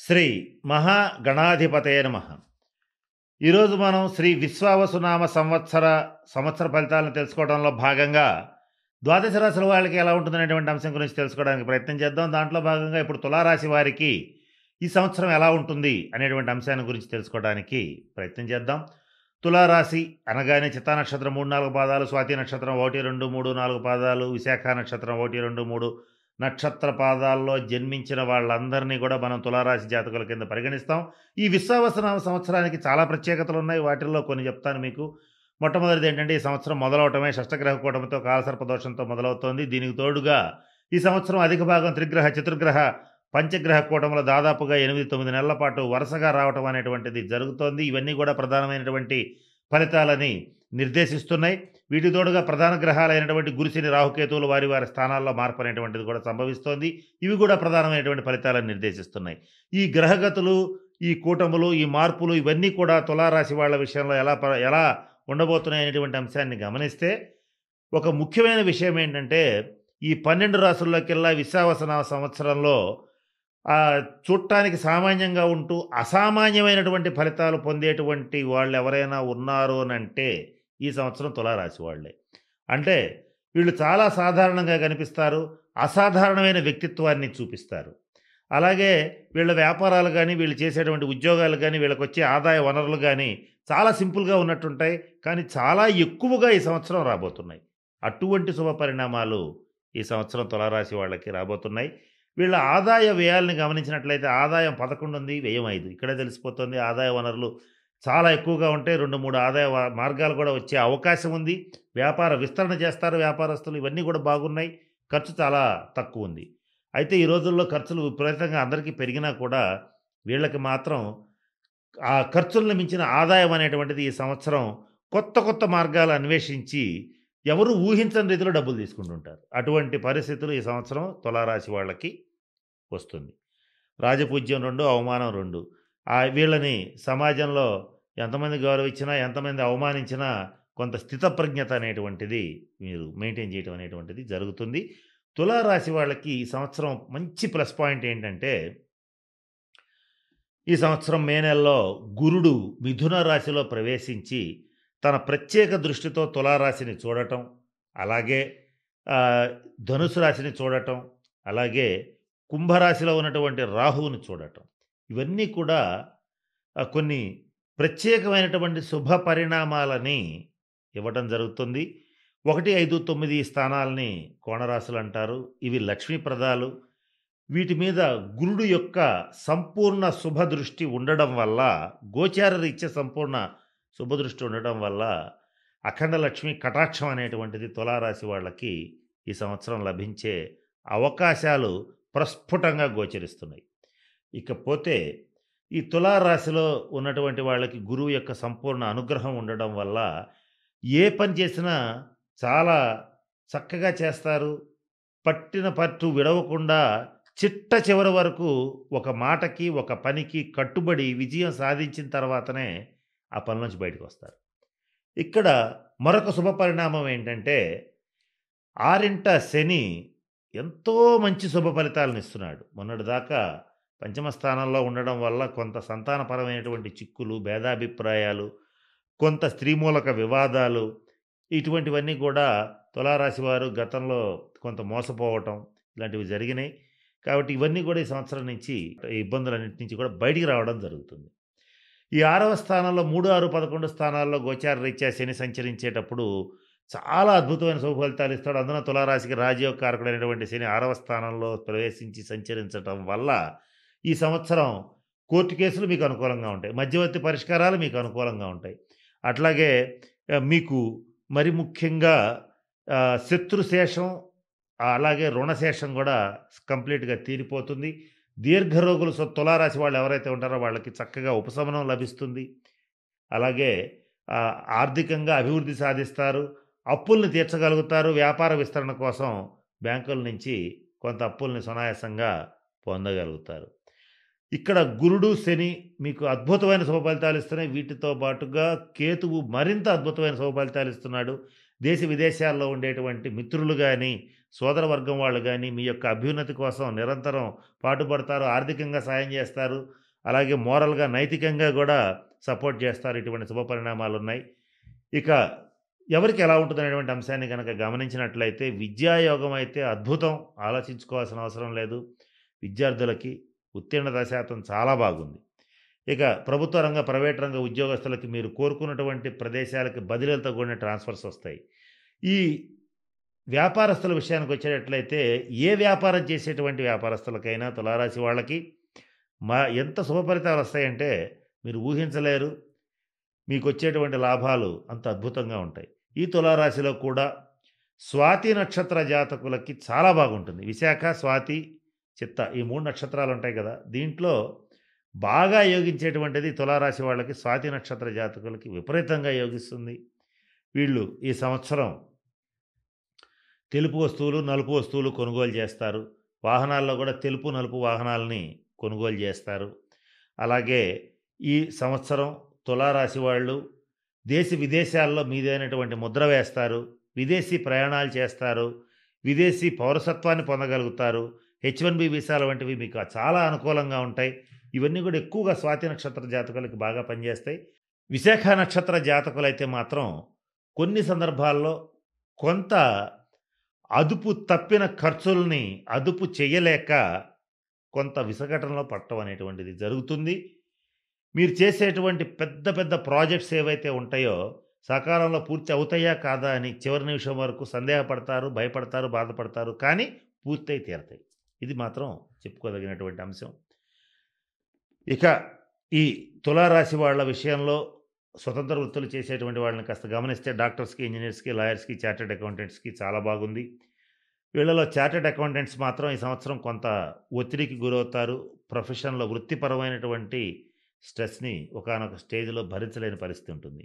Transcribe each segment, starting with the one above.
శ్రీ మహాగణాధిపతయ నమః. ఈరోజు మనం శ్రీ విశ్వావసునామ సంవత్సర ఫలితాలను తెలుసుకోవడంలో భాగంగా ద్వాదశ రాశుల వాళ్ళకి ఎలా ఉంటుందనేటువంటి అంశం గురించి తెలుసుకోవడానికి ప్రయత్నం చేద్దాం. దాంట్లో భాగంగా ఇప్పుడు తులారాశి వారికి ఈ సంవత్సరం ఎలా ఉంటుంది అనేటువంటి అంశాన్ని గురించి తెలుసుకోవడానికి ప్రయత్నం చేద్దాం. తులారాశి అనగానే చిత్తా నక్షత్రం 3-4 పాదాలు, స్వాతి నక్షత్రం 1-2-3-4 పాదాలు, విశాఖ నక్షత్రం 1-2-3 నక్షత్ర పాదాల్లో జన్మించిన వాళ్ళందరినీ కూడా మనం తులారాశి జాతకుల కింద పరిగణిస్తాం. ఈ విశ్వావసునామ సంవత్సరానికి చాలా ప్రత్యేకతలు ఉన్నాయి. వాటిల్లో కొన్ని చెప్తాను మీకు. మొట్టమొదటిది ఏంటంటే, ఈ సంవత్సరం మొదలవటమే షష్టగ్రహ కూటమితో కాలసర్ప దోషంతో మొదలవుతోంది. దీనికి తోడుగా ఈ సంవత్సరం అధిక భాగం త్రిగ్రహ, చతుర్గ్రహ, పంచగ్రహ కూటములు దాదాపుగా 8-9 నెలల పాటు వరుసగా రావటం అనేటువంటిది జరుగుతోంది. ఇవన్నీ కూడా ప్రధానమైనటువంటి ఫలితాలని నిర్దేశిస్తున్నాయి. వీటి తోడుగా ప్రధాన గ్రహాలైనటువంటి గురుశని, రాహుకేతువులు వారి వారి స్థానాల్లో మార్పు అనేటువంటిది కూడా సంభవిస్తోంది. ఇవి కూడా ప్రధానమైనటువంటి ఫలితాలను నిర్దేశిస్తున్నాయి. ఈ గ్రహగతులు, ఈ కూటములు, ఈ మార్పులు ఇవన్నీ కూడా తులారాశి వాళ్ళ విషయంలో ఎలా ఉండబోతున్నాయి అనేటువంటి అంశాన్ని గమనిస్తే, ఒక ముఖ్యమైన విషయం ఏంటంటే, ఈ 12 రాశుల్లోకెల్లా విశ్వావసునామ సంవత్సరంలో చూడటానికి సామాన్యంగా ఉంటూ అసామాన్యమైనటువంటి ఫలితాలు పొందేటువంటి వాళ్ళు ఎవరైనా ఉన్నారు అని అంటే ఈ సంవత్సరం తులారాశి వాళ్ళే. అంటే వీళ్ళు చాలా సాధారణంగా కనిపిస్తారు, అసాధారణమైన వ్యక్తిత్వాన్ని చూపిస్తారు. అలాగే వీళ్ళ వ్యాపారాలు కానీ, వీళ్ళు చేసేటువంటి ఉద్యోగాలు కానీ, వీళ్ళకి వచ్చే ఆదాయ వనరులు కానీ చాలా సింపుల్గా ఉన్నట్టుంటాయి. కానీ చాలా ఎక్కువగా ఈ సంవత్సరం రాబోతున్నాయి. అటువంటి శుభ పరిణామాలు ఈ సంవత్సరం తులారాశి వాళ్ళకి రాబోతున్నాయి. వీళ్ళ ఆదాయ వ్యయాల్ని గమనించినట్లయితే ఆదాయం 11 ఉంది, వ్యయం 5. ఇక్కడే తెలిసిపోతుంది. ఆదాయ వనరులు చాలా ఎక్కువగా ఉంటాయి. 2-3 ఆదాయ మార్గాలు కూడా వచ్చే అవకాశం ఉంది. వ్యాపార విస్తరణ చేస్తారు వ్యాపారస్తులు. ఇవన్నీ కూడా బాగున్నాయి. ఖర్చు చాలా తక్కువ ఉంది. అయితే ఈ రోజుల్లో ఖర్చులు విపరీతంగా అందరికీ పెరిగినా కూడా వీళ్ళకి మాత్రం ఆ ఖర్చులను మించిన ఆదాయం అనేటువంటిది ఈ సంవత్సరం కొత్త కొత్త మార్గాలు అన్వేషించి ఎవరు ఊహించని రీతిలో డబ్బులు తీసుకుంటుంటారు. అటువంటి పరిస్థితులు ఈ సంవత్సరం తులారాశి వాళ్ళకి వస్తుంది. రాజపూజ్యం 2, అవమానం 2. వీళ్ళని సమాజంలో ఎంతమంది గౌరవించినా, ఎంతమంది అవమానించినా కొంత స్థితప్రజ్ఞత అనేటువంటిది మీరు మెయింటైన్ చేయడం అనేటువంటిది జరుగుతుంది. తులారాశి వాళ్ళకి ఈ సంవత్సరం మంచి ప్లస్ పాయింట్ ఏంటంటే, ఈ సంవత్సరం మే నెలలో గురుడు మిథున రాశిలో ప్రవేశించి తన ప్రత్యేక దృష్టితో తులారాశిని చూడటం, అలాగే ధనుసు రాశిని చూడటం, అలాగే కుంభరాశిలో ఉన్నటువంటి రాహువుని చూడటం, ఇవన్నీ కూడా కొన్ని ప్రత్యేకమైనటువంటి శుభ పరిణామాలని ఇవ్వటం జరుగుతుంది. 1, 5, 9 స్థానాలని కోణరాశులు అంటారు. ఇవి లక్ష్మీప్రదాలు. వీటి మీద గురుడు యొక్క సంపూర్ణ శుభదృష్టి ఉండడం వల్ల, గోచార రీత్యా సంపూర్ణ శుభదృష్టి ఉండడం వల్ల అఖండ లక్ష్మి కటాక్షం అనేటువంటిది తులారాశి వాళ్ళకి ఈ సంవత్సరం లభించే అవకాశాలు ప్రస్ఫుటంగా గోచరిస్తున్నాయి. ఇకపోతే ఈ తులారాశిలో ఉన్నటువంటి వాళ్ళకి గురువు యొక్క సంపూర్ణ అనుగ్రహం ఉండడం వల్ల ఏ పని చేసినా చాలా చక్కగా చేస్తారు. పట్టిన పట్టు విడవకుండా చిట్ట చివరి వరకు ఒక మాటకి, ఒక పనికి కట్టుబడి విజయం సాధించిన తర్వాతనే ఆ పని నుంచి బయటకు వస్తారు. ఇక్కడ మరొక శుభ పరిణామం ఏంటంటే, 6ంట శని ఎంతో మంచి శుభ ఫలితాలను ఇస్తున్నాడు. మొన్నటిదాకా పంచమ స్థానంలో ఉండడం వల్ల కొంత సంతానపరమైనటువంటి చిక్కులు, భేదాభిప్రాయాలు, కొంత స్త్రీమూలక వివాదాలు, ఇటువంటివన్నీ కూడా తులారాశి వారు గతంలో కొంత మోసపోవటం ఇలాంటివి జరిగినాయి. కాబట్టి ఇవన్నీ కూడా ఈ సంవత్సరం నుంచి ఇబ్బందులన్నింటి నుంచి కూడా బయటికి రావడం జరుగుతుంది. ఈ 6వ స్థానంలో 3, 6, 11 స్థానాల్లో గోచార రీత్యా శని సంచరించేటప్పుడు చాలా అద్భుతమైన శుభ ఫలితాలు ఇస్తాడు. అందులో తులారాశికి రాజయోగ కారకుడైనటువంటి శని 6వ స్థానంలో ప్రవేశించి సంచరించటం వల్ల ఈ సంవత్సరం కోర్టు కేసులు మీకు అనుకూలంగా ఉంటాయి. మధ్యవర్తి పరిష్కారాలు మీకు అనుకూలంగా ఉంటాయి. అట్లాగే మీకు మరి ముఖ్యంగా శత్రుశేషం, అలాగే రుణశేషం కూడా కంప్లీట్గా తీరిపోతుంది. దీర్ఘరోగులు తులారాశి వాళ్ళు ఎవరైతే ఉంటారో వాళ్ళకి చక్కగా ఉపశమనం లభిస్తుంది. అలాగే ఆర్థికంగా అభివృద్ధి సాధిస్తారు. అప్పుల్ని తీర్చగలుగుతారు. వ్యాపార విస్తరణ కోసం బ్యాంకుల నుంచి కొంత అప్పుల్ని సునాయాసంగా పొందగలుగుతారు. ఇక్కడ గురుడు, శని మీకు అద్భుతమైన శుభ ఫలితాలు ఇస్తున్నాయి. వీటితో పాటుగా కేతువు మరింత అద్భుతమైన శుభ ఫలితాలు ఇస్తున్నాడు. దేశ విదేశాల్లో ఉండేటువంటి మిత్రులు కానీ, సోదర వర్గం వాళ్ళు గానీ, మీ యొక్క అభ్యున్నతి కోసం నిరంతరం పాటుపడతారు. ఆర్థికంగా సాయం జేస్తారు. అలాగే మోరల్‌గా, నైతికంగా గూడా సపోర్ట్ జేస్తారు. ఇటువంటి శుభ పరిణామాలున్నాయి. ఇక ఎవరికి ఎలా ఉంటుందనేటువంటి అంశాన్ని గనక గమనించినట్లయితే విద్యాయోగం అయితే అద్భుతం. ఆలోచించుకోవాల్సిన అవసరం లేదు. విద్యార్థులకి ఉత్తీర్ణత శాతం చాలా బాగుంది. ఇక ప్రభుత్వ రంగ, ప్రైవేట్ రంగ ఉద్యోగస్తులకి మీరు కోరుకున్నటువంటి ప్రదేశాలకి బదిలీలతో కూడిన ట్రాన్స్‌ఫర్స్ వస్తాయి. ఈ వ్యాపారస్తుల విషయానికొచ్చేటట్లయితే ఏ వ్యాపారం చేసేటువంటి వ్యాపారస్తులకైనా తులారాశి వాళ్ళకి ఎంత శుభ ఫలితాలొస్తాయంటే మీరు ఊహించలేరు. మీకొచ్చేటువంటి లాభాలు అంత అద్భుతంగా ఉంటాయి. ఈ తులారాశిలో కూడా స్వాతి నక్షత్ర జాతకులకి చాలా బాగుంటుంది. విశాఖ, స్వాతి, చిత్త ఈ 3 నక్షత్రాలుంటాయి కదా! దీంట్లో బాగా యోగించేటువంటిది తులారాశి వాళ్ళకి స్వాతి నక్షత్ర జాతకులకి విపరీతంగా యోగిస్తుంది. వీళ్ళు ఈ సంవత్సరం తెలుపు వస్తువులు, నలుపు వస్తువులు కొనుగోలు చేస్తారు. వాహనాల్లో కూడా తెలుపు, నలుపు వాహనాలని కొనుగోలు చేస్తారు. అలాగే ఈ సంవత్సరం తులారాశి వాళ్ళు దేశ విదేశాల్లో మీదైనటువంటి ముద్ర వేస్తారు. విదేశీ ప్రయాణాలు చేస్తారు. విదేశీ పౌరసత్వాన్ని పొందగలుగుతారు. H1B వీసాల వంటివి మీకు చాలా అనుకూలంగా ఉంటాయి. ఇవన్నీ కూడా ఎక్కువగా స్వాతి నక్షత్ర జాతకులకి బాగా పనిచేస్తాయి. విశాఖ నక్షత్ర జాతకులైతే మాత్రం కొన్ని సందర్భాల్లో కొంత అదుపు తప్పిన ఖర్చుల్ని అదుపు చెయ్యలేక కొంత విసగటనలో పడటం అనేటువంటిది జరుగుతుంది. మీరు చేసేటువంటి పెద్ద పెద్ద ప్రాజెక్ట్స్ ఏవైతే ఉంటాయో సకాలంలో పూర్తి అవుతాయా కాదా అని చివరి నిమిషం వరకు సందేహపడతారు, భయపడతారు, బాధపడతారు. కానీ పూర్తయి తీరతాయి. ఇది మాత్రం చెప్పుకోదగినటువంటి అంశం. ఇక ఈ తులారాశి వాళ్ళ విషయంలో స్వతంత్ర వృత్తులు చేసేటువంటి వాళ్ళని కాస్త గమనిస్తే డాక్టర్స్‌కి, ఇంజినీర్స్‌కి, లాయర్స్‌కి, చార్టర్డ్ అకౌంటెంట్స్‌కి చాలా బాగుంది. వీళ్ళలో చార్టర్డ్ అకౌంటెంట్స్ మాత్రం ఈ సంవత్సరం కొంత ఒత్తిడికి గురవుతారు. ప్రొఫెషన్‌లో వృత్తిపరమైనటువంటి స్ట్రెస్‌ని ఒకానొక స్టేజ్‌లో భరించలేని పరిస్థితి ఉంటుంది.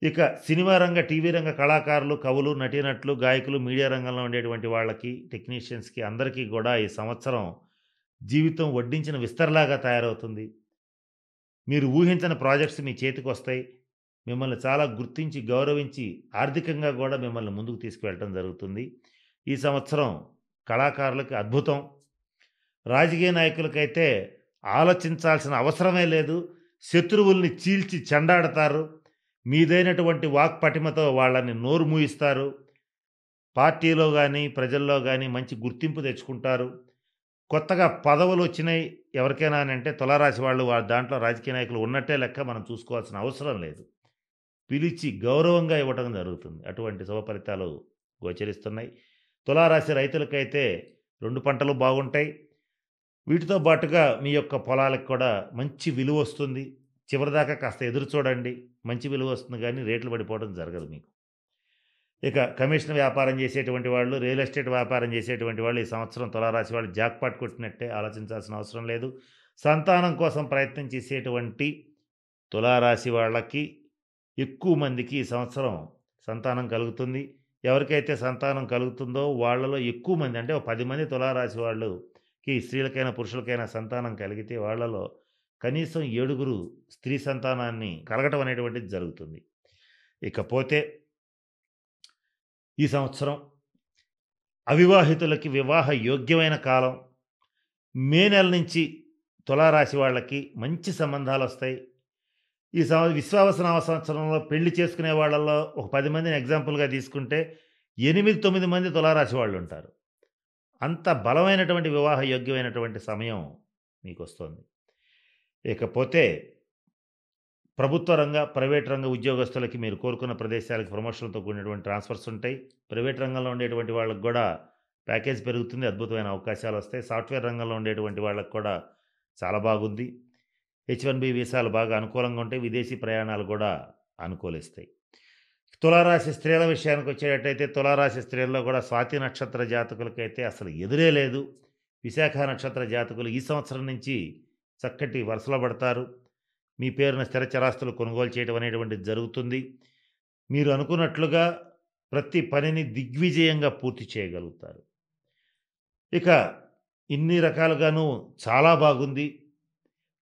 ఇక సినిమా రంగ, టీవీ రంగ కళాకారులు, కవులు, నటీనటులు, గాయకులు, మీడియా రంగంలో ఉండేటువంటి వాళ్ళకి, టెక్నీషియన్స్‌కి అందరికీ కూడా ఈ సంవత్సరం జీవితం వడ్డించిన విస్తరలాగా తయారవుతుంది. మీరు ఊహించని ప్రాజెక్ట్స్ మీ చేతికొస్తాయి. మిమ్మల్ని చాలా గుర్తించి, గౌరవించి, ఆర్థికంగా గూడా మిమ్మల్ని ముందుకు తీసుకువెళ్ళటం జరుగుతుంది. ఈ సంవత్సరం కళాకారులకి అద్భుతం. రాజకీయ నాయకులకైతే ఆలోచించాల్సిన అవసరమే లేదు. శత్రువుల్ని చీల్చి చెండాడతారు. మీదైనటువంటి వాక్పటిమతో వాళ్ళని నోరు మూయిస్తారు. పార్టీలో గానీ, ప్రజల్లో గానీ మంచి గుర్తింపు తెచ్చుకుంటారు. కొత్తగా పదవులొచ్చినాయి ఎవరికైనా అనంటే తులారాశి వాళ్ళు దాంట్లో రాజకీయ నాయకులు ఉన్నట్టే లెక్క మనం చూసుకోవాల్సిన అవసరం లేదు. పిలిచి గౌరవంగా ఇవ్వటం జరుగుతుంది. అటువంటి శుభ ఫలితాలు గోచరిస్తున్నాయి. తులారాశి రైతులకైతే 2 పంటలు బాగుంటాయి. వీటితో పాటుగా మీ యొక్క పొలాలకు కూడా మంచి విలువొస్తుంది. చివరిదాకా కాస్త ఎదురు చూడండి. మంచి విలువొస్తుంది గానీ రేట్లు పడిపోవడం జరగదు మీకు. ఇక కమిషన్ వ్యాపారం చేసేటువంటి వాళ్ళు, రియల్ ఎస్టేట్ వ్యాపారం చేసేటువంటి వాళ్ళు ఈ సంవత్సరం తులారాశి వాళ్ళు జాక్‌పాట్ కొట్టినట్టే, ఆలోచించాల్సిన అవసరం లేదు. సంతానం కోసం ప్రయత్నం చేసేటువంటి తులారాశి వాళ్ళకి ఎక్కువ మందికి ఈ సంవత్సరం సంతానం కలుగుతుంది. ఎవరికైతే సంతానం కలుగుతుందో వాళ్ళలో ఎక్కువ మంది అంటే ఓ 10 మంది తులారాశి వాళ్ళకి స్త్రీలకైనా, పురుషులకైనా సంతానం కలిగితే వాళ్ళలో కనీసం 7 స్త్రీ సంతానాన్ని కలగటం అనేటువంటిది జరుగుతుంది. ఇకపోతే ఈ సంవత్సరం అవివాహితులకి వివాహ యోగ్యమైన కాలం. మే నెల నుంచి తులారాశి వాళ్ళకి మంచి సంబంధాలొస్తాయి. ఈ విశ్వావసనామ సంవత్సరంలో పెళ్లి చేసుకునే వాళ్ళలో ఒక 10 మందిని ఎగ్జాంపుల్‌గా తీసుకుంటే 8, 9 మంది తులారాశి వాళ్ళుంటారు. అంత బలమైనటువంటి వివాహ యోగ్యమైనటువంటి సమయం మీకొస్తోంది. ఇకపోతే ప్రభుత్వ రంగ, ప్రైవేట్ రంగ ఉద్యోగస్తులకి మీరు కోరుకున్న ప్రదేశాలకు ప్రమోషన్‌లతో కూడినటువంటి ట్రాన్స్‌ఫర్స్ ఉంటాయి. ప్రైవేట్ రంగంలో ఉండేటువంటి వాళ్ళకి గూడా ప్యాకేజ్ పెరుగుతుంది. అద్భుతమైన అవకాశాలొస్తాయి. సాఫ్ట్‌వేర్ రంగంలో ఉండేటువంటి వాళ్ళకి కూడా చాలా బాగుంది. H1B వీసాలు బాగా అనుకూలంగా ఉంటాయి. విదేశీ ప్రయాణాలు గూడా అనుకూలిస్తాయి. తులారాశి స్త్రీల విషయానికొచ్చేటట్టయితే తులారాశి స్త్రీల్లో కూడా స్వాతి నక్షత్ర జాతకులకైతే అసలు ఎదురే లేదు. విశాఖ నక్షత్ర జాతకులు ఈ సంవత్సరం నుంచి చక్కటి వరుసలో పడతారు. మీ పేరున స్థిర చరాస్తులు కొనుగోలు చేయడం అనేటువంటిది జరుగుతుంది. మీరు అనుకున్నట్లుగా ప్రతి పనిని దిగ్విజయంగా పూర్తి చేయగలుగుతారు. ఇక ఇన్ని రకాలుగాను చాలా బాగుంది.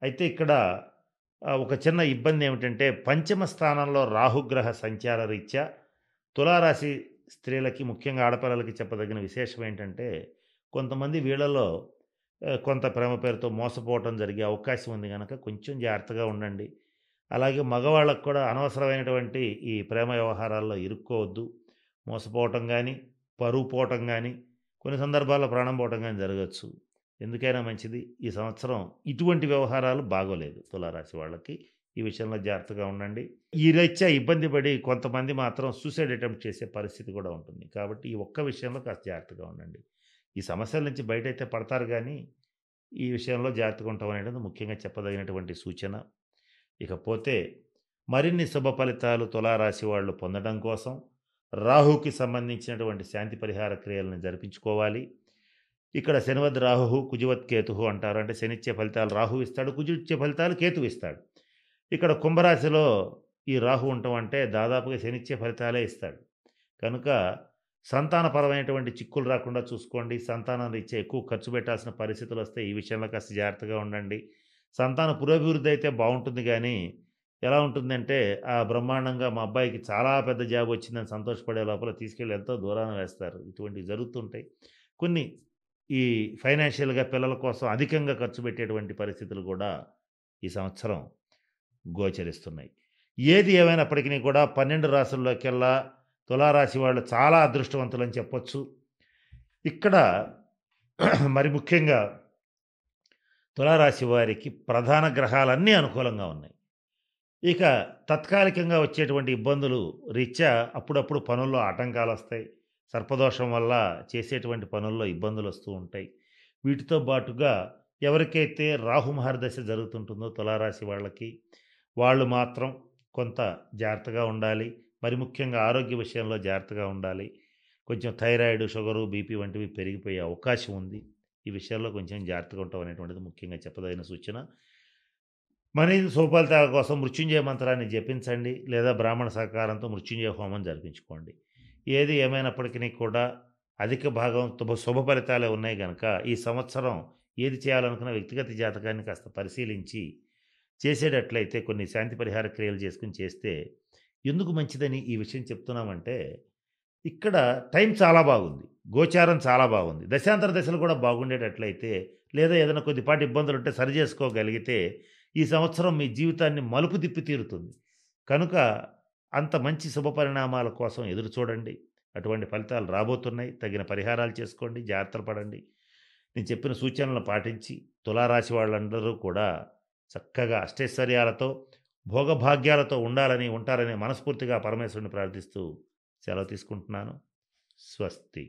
అయితే ఇక్కడ ఒక చిన్న ఇబ్బంది ఏమిటంటే పంచమ స్థానంలో రాహుగ్రహ సంచార రీత్యా తులారాశి స్త్రీలకి ముఖ్యంగా ఆడపిల్లలకి చెప్పదగిన విశేషం ఏంటంటే, కొంతమంది వీళ్ళలో కొంత ప్రేమ పేరుతో మోసపోవటం జరిగే అవకాశం ఉంది గనక కొంచెం జాగ్రత్తగా ఉండండి. అలాగే మగవాళ్ళకి కూడా అనవసరమైనటువంటి ఈ ప్రేమ వ్యవహారాల్లో ఇరుక్కోవద్దు. మోసపోవటం గానీ, పరువు పోవటం గానీ, కొన్ని సందర్భాల్లో ప్రాణం పోవటం గానీ జరగొచ్చు. ఎందుకైనా మంచిది ఈ సంవత్సరం ఇటువంటి వ్యవహారాలు బాగోలేదు తులారాశి వాళ్ళకి. ఈ విషయంలో జాగ్రత్తగా ఉండండి. ఈ రీత్యా ఇబ్బంది పడి కొంతమంది మాత్రం సూసైడ్ అటెంప్ట్ చేసే పరిస్థితి కూడా ఉంటుంది. కాబట్టి ఈ ఒక్క విషయంలో కాస్త జాగ్రత్తగా ఉండండి. ఈ సమస్యల నుంచి బయటైతే పడతారు గానీ, ఈ విషయంలో జాగ్రత్తగా ఉండటం అనేది ముఖ్యంగా చెప్పదగినటువంటి సూచన. ఇకపోతే మరిన్ని శుభ ఫలితాలు తులారాశి వాళ్ళు పొందడం కోసం రాహుకి సంబంధించినటువంటి శాంతి పరిహార క్రియలను జరిపించుకోవాలి. ఇక్కడ శనివద్ రాహుః కుజవత్ కేతుః అంటారు. అంటే శనిచ్చే ఫలితాలు రాహు ఇస్తాడు, కుజుడిచ్చే ఫలితాలు కేతువు ఇస్తాడు. ఇక్కడ కుంభరాశిలో ఈ రాహు ఉండటం అంటే దాదాపుగా శనిచ్చే ఫలితాలే ఇస్తాడు. కనుక సంతానపరమైనటువంటి చిక్కులు రాకుండా చూసుకోండి. సంతానం రీత్యా ఎక్కువ ఖర్చు పెట్టాల్సిన పరిస్థితులు వస్తాయి. ఈ విషయంలో కాస్త జాగ్రత్తగా ఉండండి. సంతాన పురోభివృద్ధి అయితే బావుంటుంది గానీ, ఎలా ఉంటుందంటే బ్రహ్మాండంగా మా అబ్బాయికి చాలా పెద్ద జాబ్ వచ్చిందని సంతోషపడే లోపల తీసుకెళ్ళి ఎంతో దూరాన వేస్తారు. ఇటువంటివి జరుగుతుంటాయి. కొన్ని ఈ ఫైనాన్షియల్‌గా పిల్లల కోసం అధికంగా ఖర్చు పెట్టేటువంటి పరిస్థితులు కూడా ఈ సంవత్సరం గోచరిస్తున్నాయి. ఏది ఏమైనప్పటికిని కూడా 12 రాసుల్లోకెల్లా తులారాశి వాళ్ళు చాలా అదృష్టవంతులని చెప్పొచ్చు. ఇక్కడ మరి ముఖ్యంగా తులారాశి వారికి ప్రధాన గ్రహాలన్నీ అనుకూలంగా ఉన్నాయి. ఇక తాత్కాలికంగా వచ్చేటువంటి ఇబ్బందులు రీత్యా అప్పుడప్పుడు పనుల్లో ఆటంకాలొస్తాయి. సర్పదోషం వల్ల చేసేటువంటి పనుల్లో ఇబ్బందులొస్తూ ఉంటాయి. వీటితో బాటుగా ఎవరికైతే రాహు మహర్దశ జరుగుతుంటుందో తులారాశి వాళ్ళకి, వాళ్ళు మాత్రం కొంత జాగ్రత్తగా ఉండాలి. మరి ముఖ్యంగా ఆరోగ్య విషయంలో జాగ్రత్తగా ఉండాలి. కొంచెం థైరాయిడ్, షుగరు, బీపీ వంటివి పెరిగిపోయే అవకాశం ఉంది. ఈ విషయాల్లో కొంచెం జాగ్రత్తగా ఉండటం అనేటువంటిది ముఖ్యంగా చెప్పదగిన సూచన. మరి శుభఫలితాల కోసం మృత్యుంజయ మంత్రాన్ని జపించండి. లేదా బ్రాహ్మణ సహకారంతో మృత్యుంజయ హోమం జరిపించుకోండి. ఏది ఏమైనప్పటికీ కూడా అధిక భాగం శుభ ఫలితాలే ఉన్నాయి గనక ఈ సంవత్సరం ఏది చేయాలనుకున్న వ్యక్తిగత జాతకాన్ని కాస్త పరిశీలించి చేసేటట్లయితే కొన్ని శాంతి పరిహార క్రియలు చేసుకొని చేస్తే ఎందుకు మంచిదని ఈ విషయం చెప్తున్నామంటే, ఇక్కడ టైం చాలా బాగుంది. గోచారం చాలా బాగుంది. దశాంతర దశలు కూడా బాగుండేటట్లయితే, లేదా ఏదైనా కొద్దిపాటి ఇబ్బందులుంటే సరి చేసుకోగలిగితే ఈ సంవత్సరం మీ జీవితాన్ని మలుపు తిప్పి తీరుతుంది. కనుక అంత మంచి శుభ పరిణామాల కోసం ఎదురు చూడండి. అటువంటి ఫలితాలు రాబోతున్నాయి. తగిన పరిహారాలు చేసుకోండి. జాగ్రత్తలు పడండి. నేను చెప్పిన సూచనలను పాటించి తులారాశి వాళ్ళందరూ కూడా చక్కగా అష్టైశ్వర్యాలతో, భోగభాగ్యాలతో ఉంటారని మనస్ఫూర్తిగా పరమేశ్వరుని ప్రార్థిస్తూ సెలవు తీసుకుంటున్నాను. స్వస్తి.